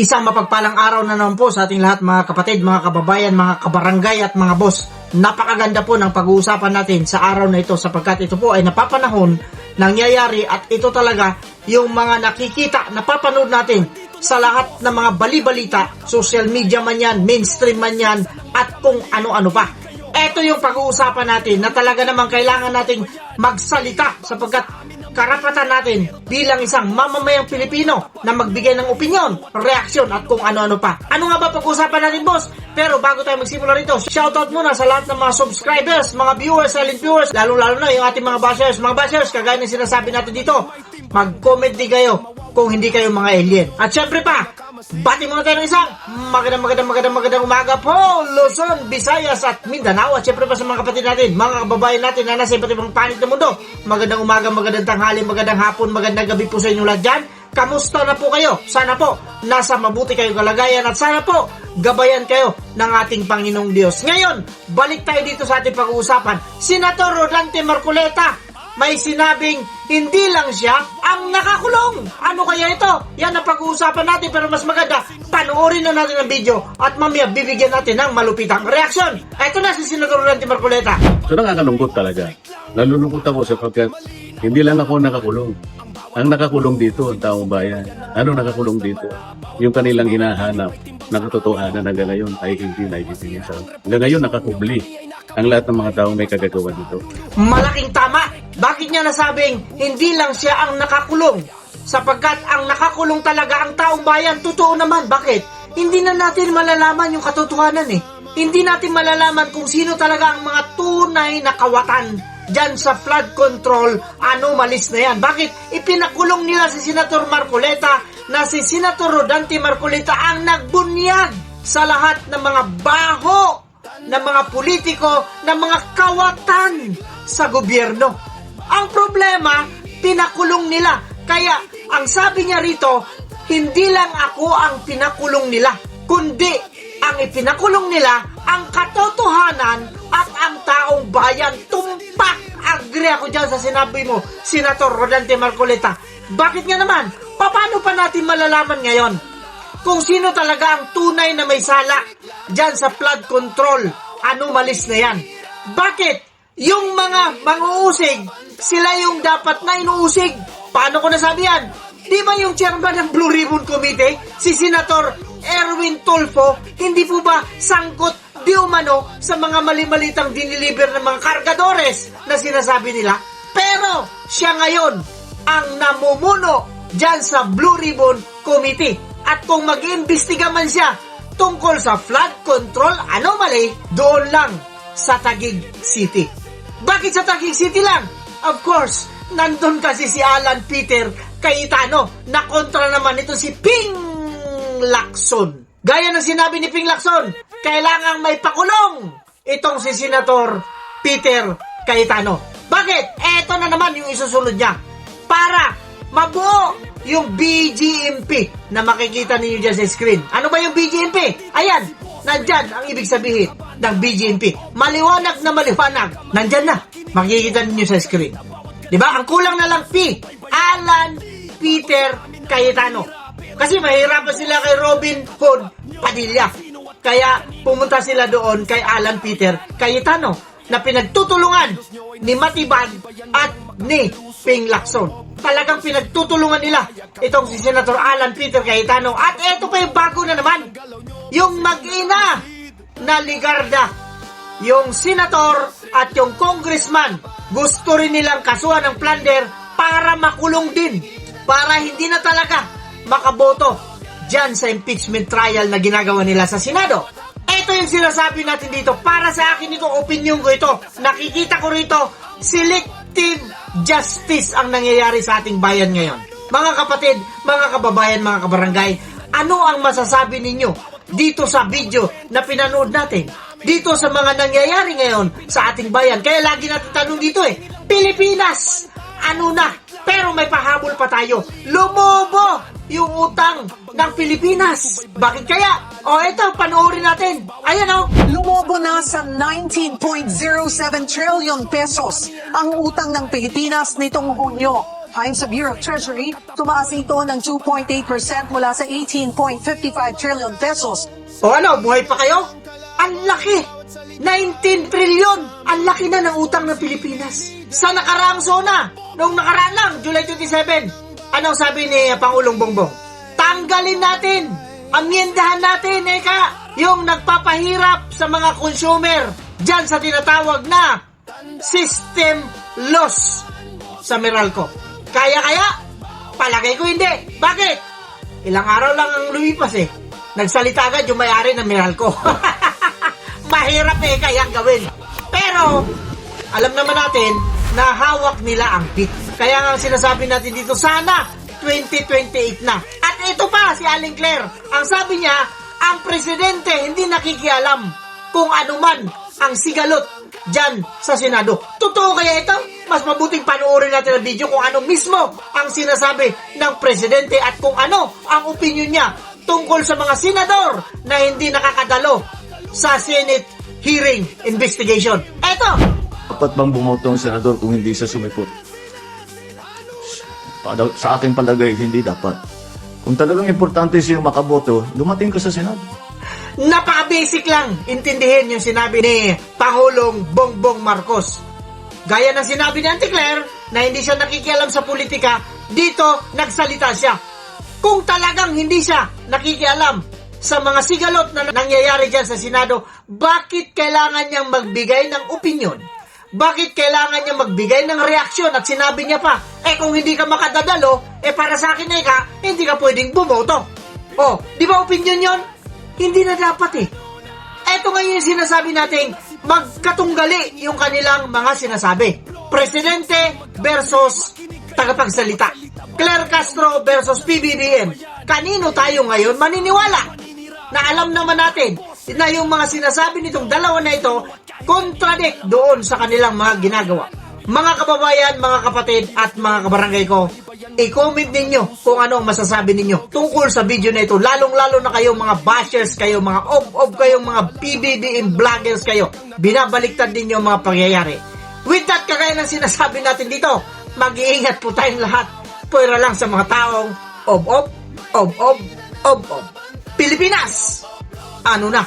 Isang mapagpalang araw na naman po sa ating lahat mga kapatid, mga kababayan, mga kabarangay at mga boss. Napakaganda po ng pag-uusapan natin sa araw na ito sapagkat ito po ay napapanahon, nangyayari at ito talaga yung mga nakikita, napapanood natin sa lahat ng mga bali-balita, social media man yan, mainstream man yan at kung ano-ano pa. Ito yung pag-uusapan natin na talaga naman kailangan nating magsalita sapagkat karapatan natin bilang isang mamamayang Pilipino na magbigay ng opinyon, reaksyon at kung ano-ano pa. Ano nga ba pag-usapan natin, boss? Pero bago tayo magsimula rito, shoutout muna sa lahat ng mga subscribers, mga viewers, silent viewers, lalo-lalo na yung ating mga bashers. Mga bashers, kagaya ng sinasabi natin dito, mag-comment din kayo kung hindi kayo mga alien. At syempre pa, bati muna tayo ng isang magandang umaga po, Luzon, Visayas at Mindanao. At syempre pa sa mga kapatid natin, mga kababayan natin na nasa iba't ibang panig ng mundo. Magandang umaga, magandang tanghali, magandang hapon, magandang gabi po sa inyo lahat dyan. Kamusta na po kayo? Sana po nasa mabuti kayong kalagayan at sana po gabayan kayo ng ating Panginoong Diyos. Ngayon, balik tayo dito sa ating pag-uusapan. Senator Rodante Marcoleta, may sinabing hindi lang siya ang nakakulong. Ano kaya ito? Yan ang pag-uusapan natin, pero mas maganda, panoorin na natin ang video at mamaya bibigyan natin ng malupitang reaksyon. Ito na si Senator Rodante Marcoleta. So nakakalungkot talaga. Nalulungkot ako sapagkat hindi lang ako nakakulong. Ang nakakulong dito, ang taong bayan. Ano nakakulong dito? Yung kanilang hinahanap na katotohanan hanggang ngayon ay hindi naibibigay. Hanggang ngayon nakakubli ang lahat ng mga taong may kagagawa dito. Malaking tama. Bakit niya nasabing hindi lang siya ang nakakulong? Sapagkat ang nakakulong talaga ang taong bayan. Totoo naman. Bakit? Hindi na natin malalaman yung katotohanan eh. Hindi natin malalaman kung sino talaga ang mga tunay na kawatan dyan sa flood control anomalies na yan. Bakit? Ipinakulong nila si Senator Marcoleta na si Senator Rodante Marcoleta ang nagbunyag sa lahat ng mga baho ng mga politiko, ng mga kawatan sa gobyerno. Ang problema, pinakulong nila. Kaya, ang sabi niya rito, hindi lang ako ang pinakulong nila, kundi ang ipinakulong nila ang katotohanan at ang taong bayan. Tumpak! Agree ako dyan sa sinabi mo, Senator Rodante Marcoleta. Bakit nga naman? Paano pa natin malalaman ngayon kung sino talaga ang tunay na may sala dyan sa flood control anomalies na yan? Bakit? Yung mga manguusig, sila yung dapat na inuusig. Paano ko nasabi yan? Di ba yung chairman ng Blue Ribbon Committee, si Senator Erwin Tulfo, hindi po ba sangkot di umano sa mga mali-malitang diniliver ng mga kargadores na sinasabi nila? Pero siya ngayon ang namumuno dyan sa Blue Ribbon Committee. At kung mag-iimbestiga man siya tungkol sa flood control anomaly, doon lang sa Taguig City. Bakit sa Taguig City lang? Of course, nandun kasi si Alan Peter Cayetano na kontra naman ito si Ping Lacson. Gaya ng sinabi ni Ping Lacson, kailangang may pakulong itong si Senator Peter Cayetano. Bakit? Eto na naman yung isusunod niya para mabuo yung BGMP na makikita ninyo dyan sa screen. Ano ba yung BGMP? Ayan, nandyan ang ibig sabihin ng BGMP. Maliwanag na maliwanag. Nandyan na. Makikita ninyo sa screen. Diba? Ang kulang na lang P. Alan Peter Cayetano. Kasi mahirapan sila kay Robin Hood Padilla. Kaya pumunta sila doon kay Alan Peter Cayetano na pinagtutulungan ni Matibag at ni Ping Lacson. Talagang pinagtutulungan nila itong si Senator Alan Peter Cayetano. At eto pa yung bago na naman. Yung mag-ina na Ligarda. Yung senator at yung congressman gusto rin nilang kasuhan ng plunder para makulong din. Para hindi na talaga makaboto dyan sa impeachment trial na ginagawa nila sa Senado. Ito yung sinasabi natin dito. Para sa akin ito, opinion ko ito. Nakikita ko rito, selective justice ang nangyayari sa ating bayan ngayon. Mga kapatid, mga kababayan, mga kabarangay, ano ang masasabi ninyo dito sa video na pinanood natin? Dito sa mga nangyayari ngayon sa ating bayan. Kaya lagi natin tanong dito Pilipinas, ano na? Pero may pahabol pa tayo. Lumobo yung utang ng Pilipinas. Bakit kaya? Ito, panoorin natin. Ayan Lumobo na sa 19.07 trillion pesos ang utang ng Pilipinas nitong Hunyo. Ayon sa Bureau of Treasury, tumaas ito ng 2.8% mula sa 18.55 trillion pesos. O ano, buhay pa kayo? Ang laki! 19 trilyon! Ang laki na ng utang ng Pilipinas. Sa nakaraang zona, noong nakaraan lang, July 27, anong sabi ni Pangulong Bongbong? Tanggalin natin! Amyendahan natin, yung nagpapahirap sa mga consumer dyan sa tinatawag na system loss sa Meralco. Kaya? Palagay ko hindi. Bakit? Ilang araw lang ang lumipas Nagsalita agad yung may-ari ng Meralco. Mahirap kayang gawin. Pero, alam naman natin na hawak nila ang pit. Kaya nga sinasabi natin dito, sana 2028 na. At ito pa, si Aling Claire, ang sabi niya, ang presidente hindi nakikialam kung ano man ang sigalot dyan sa Senado. Totoo kaya ito? Mas mabuting panoorin natin ang video kung ano mismo ang sinasabi ng presidente at kung ano ang opinion niya tungkol sa mga senador na hindi nakakadalo sa Senate hearing investigation. Eto! Dapat bang bumoto ang senador kung hindi siya sumipot? Sa aking palagay, hindi dapat. Kung talagang importante siya makaboto, dumating ka sa Senado. Napaka-basic lang intindihin yung sinabi ni Pangulong Bongbong Marcos. Gaya ng sinabi ni Auntie Claire na hindi siya nakikialam sa politika, dito nagsalita siya. Kung talagang hindi siya nakikialam sa mga sigalot na nangyayari dyan sa Senado, bakit kailangan niyang magbigay ng opinion? Bakit kailangan niya magbigay ng reaksyon? At sinabi niya pa, kung hindi ka makadadalo, para sa akin hindi ka pwedeng bumoto. Di ba opinion yon? Hindi na dapat Eto ngayon yung sinasabi nating magkatunggali yung kanilang mga sinasabi. Presidente versus tagapagsalita. Claire Castro versus PBBM. Kanino tayo ngayon maniniwala? Na alam naman natin na yung mga sinasabi nitong dalawa na ito contradict doon sa kanilang mga ginagawa. Mga kababayan, mga kapatid at mga kabarangay ko, i-comment ninyo kung ano ang masasabi ninyo tungkol sa video na ito. Lalong-lalo na kayong mga bashers kayo, mga ob-ob kayong mga PBBM vloggers kayo. Binabaliktad ninyo ang mga pangyayari. With that, kagaya ng sinasabi natin dito, mag-iingat po tayong lahat. Pwera lang sa mga taong ob-ob, ob-ob, ob-ob. Pilipinas! Ano na?